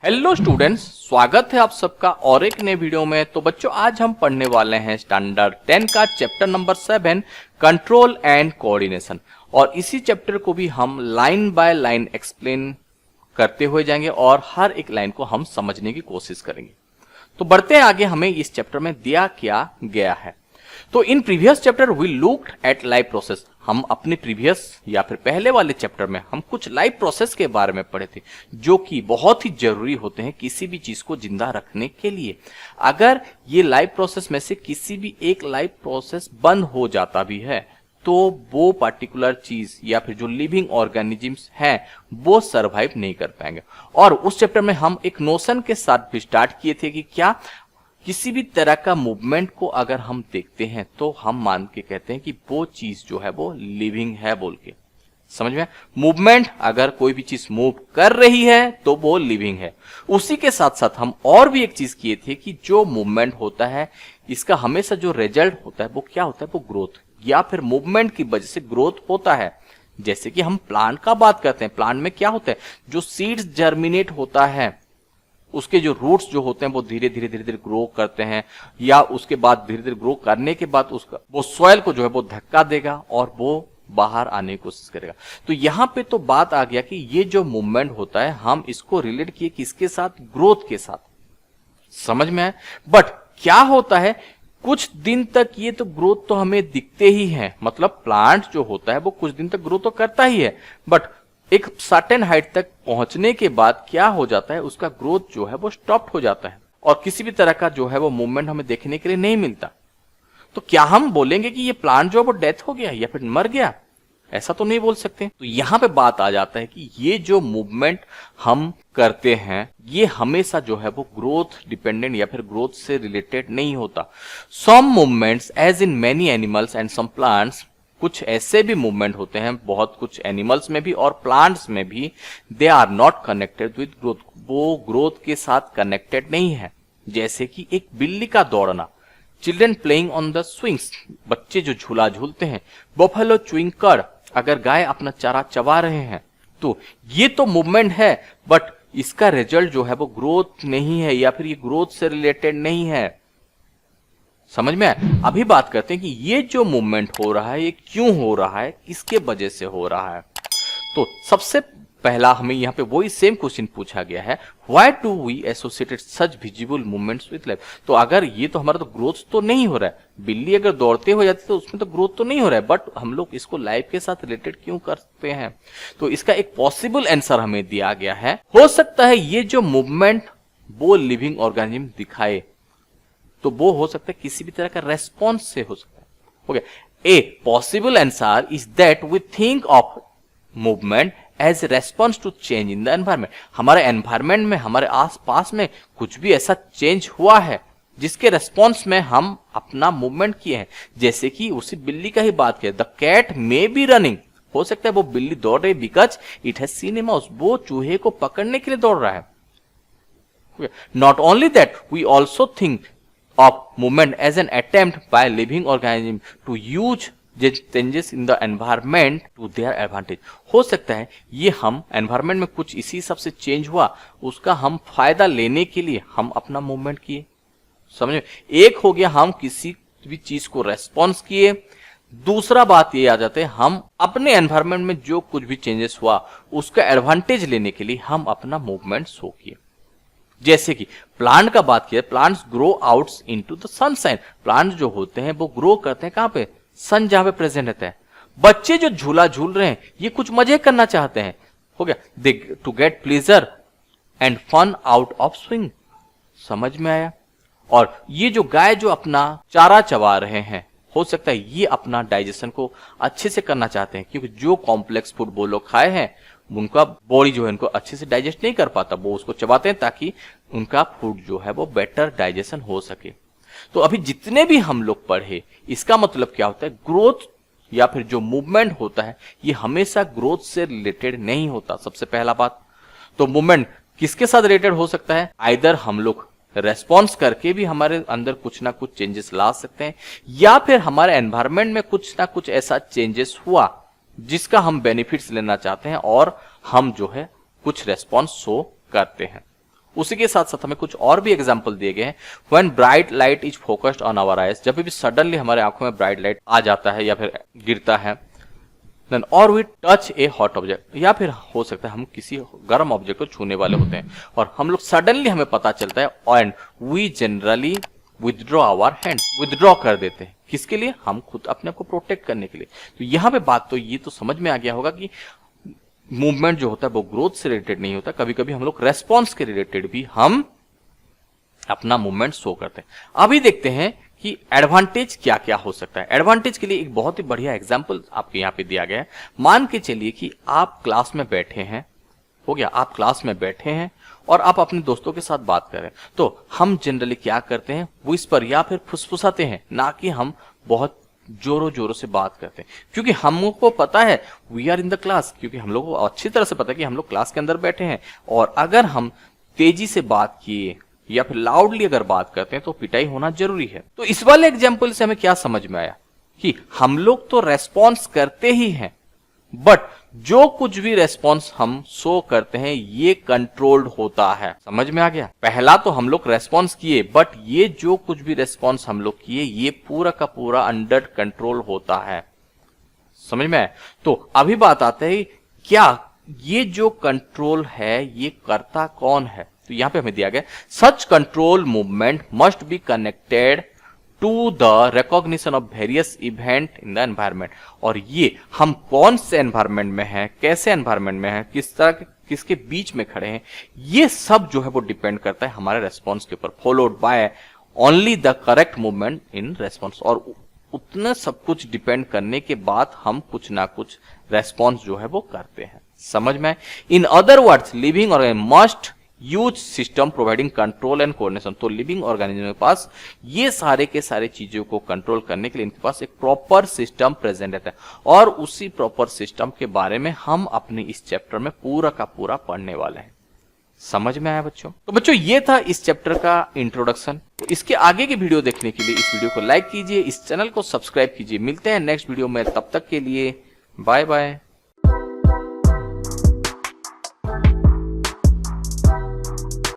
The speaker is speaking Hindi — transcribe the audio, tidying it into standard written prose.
हेलो स्टूडेंट्स, स्वागत है आप सबका और एक नए वीडियो में। तो बच्चों, आज हम पढ़ने वाले हैं स्टैंडर्ड 10 का chapter number 7 control and coordination. और इसी चैप्टर को भी हम लाइन बाय लाइन एक्सप्लेन करते हुए जाएंगे और हर एक लाइन को हम समझने की कोशिश करेंगे। तो बढ़ते हैं आगे, हमें इस चैप्टर में दिया क्या गया है। तो in previous chapter we looked at live process. हम अपने प्रीवियस या फिर पहले वाले चैप्टर में हम कुछ लाइव प्रोसेस के बारे में पढ़े थे, जो कि बहुत ही जरूरी होते हैं किसी भी चीज को जिंदा रखने के लिए। अगर ये लाइव प्रोसेस में से किसी भी एक लाइव प्रोसेस बंद हो जाता भी है तो वो पर्टिकुलर चीज या फिर जो लिविंग ऑर्गेनिजम्स हैं वो सरवाइव नहीं कर पाएंगे। और उस चैप्टर में हम एक नोशन के साथ भी स्टार्ट किए थे कि क्या किसी भी तरह का मूवमेंट को अगर हम देखते हैं तो हम मान के कहते हैं कि वो चीज जो है वो लिविंग है बोल के। समझ में? मूवमेंट, अगर कोई भी चीज मूव कर रही है तो वो लिविंग है। उसी के साथ साथ हम और भी एक चीज किए थे कि जो मूवमेंट होता है इसका हमेशा जो रिजल्ट होता है वो क्या होता है, वो ग्रोथ या फिर मूवमेंट की वजह से ग्रोथ होता है। जैसे कि हम प्लांट का बात करते हैं, प्लांट में क्या होता है, जो सीड्स जर्मिनेट होता है उसके जो रूट्स जो होते हैं वो धीरे धीरे ग्रो करते हैं, या उसके बाद धीरे धीरे ग्रो करने के बाद उसका वो सॉइल को जो है वो धक्का देगा और वो बाहर आने की कोशिश करेगा। तो यहाँ पे तो बात आ गया कि ये जो मूवमेंट होता है हम इसको रिलेट किए किसके साथ, ग्रोथ के साथ। समझ में आए? बट क्या होता है, कुछ दिन तक ये तो ग्रोथ तो हमें दिखते ही है, मतलब प्लांट जो होता है वो कुछ दिन तक ग्रो तो करता ही है, बट एक सर्टेन हाइट तक पहुंचने के बाद क्या हो जाता है, उसका ग्रोथ जो है वो स्टॉप हो जाता है और किसी भी तरह का जो है वो मूवमेंट हमें देखने के लिए नहीं मिलता। तो क्या हम बोलेंगे कि ये प्लांट जो है वो डेथ हो गया या फिर मर गया? ऐसा तो नहीं बोल सकते। तो यहां पे बात आ जाता है कि ये जो मूवमेंट हम करते हैं ये हमेशा जो है वो ग्रोथ डिपेंडेंट या फिर ग्रोथ से रिलेटेड नहीं होता। Some movements as in many animals and some plants, कुछ ऐसे भी मूवमेंट होते हैं बहुत कुछ एनिमल्स में भी और प्लांट्स में भी, they are not connected with growth, वो ग्रोथ के साथ कनेक्टेड नहीं है। जैसे कि एक बिल्ली का दौड़ना, children playing on the swings, बच्चे जो झूला झूलते हैं, बफेलो च्यूइंग कर्ड, अगर गाय अपना चारा चबा रहे हैं तो ये तो मूवमेंट है, बट इसका रिजल्ट जो है वो ग्रोथ नहीं है या फिर ये ग्रोथ से रिलेटेड नहीं है। समझ में आए? अभी बात करते हैं कि ये जो मूवमेंट हो रहा है ये क्यों हो रहा है, किसके वजह से हो रहा है। तो सबसे पहला हमें यहाँ पे वही सेम क्वेश्चन पूछा गया है, why do we associated such visible movements with life. तो अगर ये तो हमारा तो ग्रोथ तो नहीं हो रहा है, बिल्ली अगर दौड़ते हो जाती तो उसमें तो ग्रोथ तो नहीं हो रहा है, बट हम लोग इसको लाइफ के साथ रिलेटेड क्यों करते हैं। तो इसका एक पॉसिबल आंसर हमें दिया गया है, हो सकता है ये जो मूवमेंट वो लिविंग ऑर्गेनिज्म दिखाए तो वो हो सकता है किसी भी तरह का रेस्पॉन्स से हो सकता है। हो गया। A possible answer is that we think of movement as response to change in the environment. हमारे एनवायरमेंट में, हमारे आसपास में कुछ भी ऐसा चेंज हुआ है जिसके रेस्पॉन्स में हम अपना मूवमेंट किए हैं। जैसे कि उसी बिल्ली का ही बात किया, the cat may be running, हो सकता है वो बिल्ली दौड़ रही because it has seen a mouse, वो चूहे को पकड़ने के लिए दौड़ रहा है। Not only that we also think of movement as an attempt by living organism to use the changes in the environment to their advantage। हो सकता है ये हम environment में कुछ इसी सब से चेंज हुआ, उसका हम फायदा लेने के लिए हम अपना मूवमेंट किए। समझे? एक हो गया हम किसी भी चीज को रेस्पॉन्स किए, दूसरा बात ये आ जाते हैं हम अपने एनवायरमेंट में जो कुछ भी चेंजेस हुआ उसका एडवांटेज लेने के लिए हम अपना मूवमेंट शो किए। जैसे कि प्लांट का बात किया, plants grow outs into the sunshine, plant जो होते हैं वो ग्रो करते हैं कहां पे, सन जहां पे प्रेजेंट रहता है। बच्चे जो झूला झूल रहे हैं ये कुछ मजे करना चाहते हैं, हो गया, they to get pleasure and fun out of swing. समझ में आया? और ये जो गाय जो अपना चारा चबा रहे हैं, हो सकता है ये अपना डाइजेशन को अच्छे से करना चाहते हैं, क्योंकि जो कॉम्प्लेक्स फूड वो लोग खाए हैं उनका बॉडी जो है उनको अच्छे से डाइजेस्ट नहीं कर पाता, वो उसको चबाते हैं ताकि उनका फूड जो है वो बेटर डाइजेशन हो सके। तो अभी जितने भी हम लोग पढ़े, इसका मतलब क्या होता है, ग्रोथ या फिर जो मूवमेंट होता है ये हमेशा ग्रोथ से रिलेटेड नहीं होता। सबसे पहला बात तो मूवमेंट किसके साथ रिलेटेड हो सकता है, आइदर हम लोग रेस्पॉन्स करके भी हमारे अंदर कुछ ना कुछ चेंजेस ला सकते हैं, या फिर हमारे एनवायरमेंट में कुछ ना कुछ ऐसा चेंजेस हुआ जिसका हम बेनिफिट्स लेना चाहते हैं और हम जो है कुछ रेस्पॉन्स शो करते हैं। उसी के साथ साथ हमें कुछ और भी एग्जाम्पल दिए गए हैं। When bright light is focused on our eyes, जब भी सडनली हमारे आंखों में ब्राइट लाइट आ जाता है या फिर गिरता है, देन और we touch a hot object, या फिर हो सकता है हम किसी गर्म ऑब्जेक्ट को छूने वाले होते हैं और हम लोग सडनली हमें पता चलता है and we generally withdraw our hand, withdraw कर देते हैं। किसके लिए? हम खुद अपने आप को प्रोटेक्ट करने के लिए। तो यहाँ पे बात तो ये तो समझ में आ गया होगा कि मूवमेंट जो होता है वो ग्रोथ से रिलेटेड नहीं होता, कभी कभी हम लोग रेस्पॉन्स के रिलेटेड भी हम अपना मूवमेंट शो करते हैं। अभी देखते हैं कि एडवांटेज क्या क्या हो सकता है। एडवांटेज के लिए एक बहुत ही बढ़िया एग्जांपल आपके यहाँ पे दिया गया है। मान के चलिए कि आप क्लास में बैठे हैं, हो गया, आप क्लास में बैठे हैं और आप अपने दोस्तों के साथ बात कर रहे हैं, तो हम जनरली क्या करते हैं, विस्पर या फिर फुसफुसाते हैं, ना कि हम बहुत जोरों जोरों से बात करते हैं, क्योंकि हमको पता है we are in the class, क्योंकि हम लोग को अच्छी तरह से पता है कि हम लोग क्लास के अंदर बैठे हैं। और अगर हम तेजी से बात किए या फिर लाउडली अगर बात करते हैं तो पिटाई होना जरूरी है। तो इस वाले एग्जाम्पल से हमें क्या समझ में आया कि हम लोग तो रेस्पॉन्स करते ही हैं, बट जो कुछ भी रेस्पॉन्स हम शो करते हैं ये कंट्रोल्ड होता है। समझ में आ गया? पहला तो हम लोग रेस्पॉन्स किए, बट ये जो कुछ भी रेस्पॉन्स हम लोग किए ये पूरा का पूरा अंडर कंट्रोल होता है। समझ में आया? तो अभी बात आते है क्या ये जो कंट्रोल है ये करता कौन है। तो यहां पे हमें दिया गया such control movement must be connected to the recognition of various event in the environment. और ये हम कौन से एनवायरमेंट में हैं, कैसे एनवायरमेंट में हैं, किस तरह के किसके बीच में खड़े हैं, ये सब जो है वो डिपेंड करता है हमारे रेस्पॉन्स के ऊपर, followed by only the correct movement in response. और उतना सब कुछ डिपेंड करने के बाद हम कुछ ना कुछ रेस्पॉन्स जो है वो करते हैं। समझ में? In other words living organism must use system providing control and coordination. तो लिविंग ऑर्गेनिज्म के पास ये सारे के सारे चीजों को कंट्रोल करने के लिए इनके पास एक प्रॉपर सिस्टम प्रेजेंट रहता है, और उसी प्रॉपर सिस्टम के बारे में हम अपने इस चैप्टर में पूरा का पूरा पढ़ने वाले हैं। समझ में आया बच्चों? तो बच्चों ये था इस चैप्टर का इंट्रोडक्शन। तो इसके आगे की वीडियो देखने के लिए इस वीडियो को लाइक कीजिए, इस चैनल को सब्सक्राइब कीजिए। मिलते हैं नेक्स्ट वीडियो में, तब तक के लिए बाय बाय।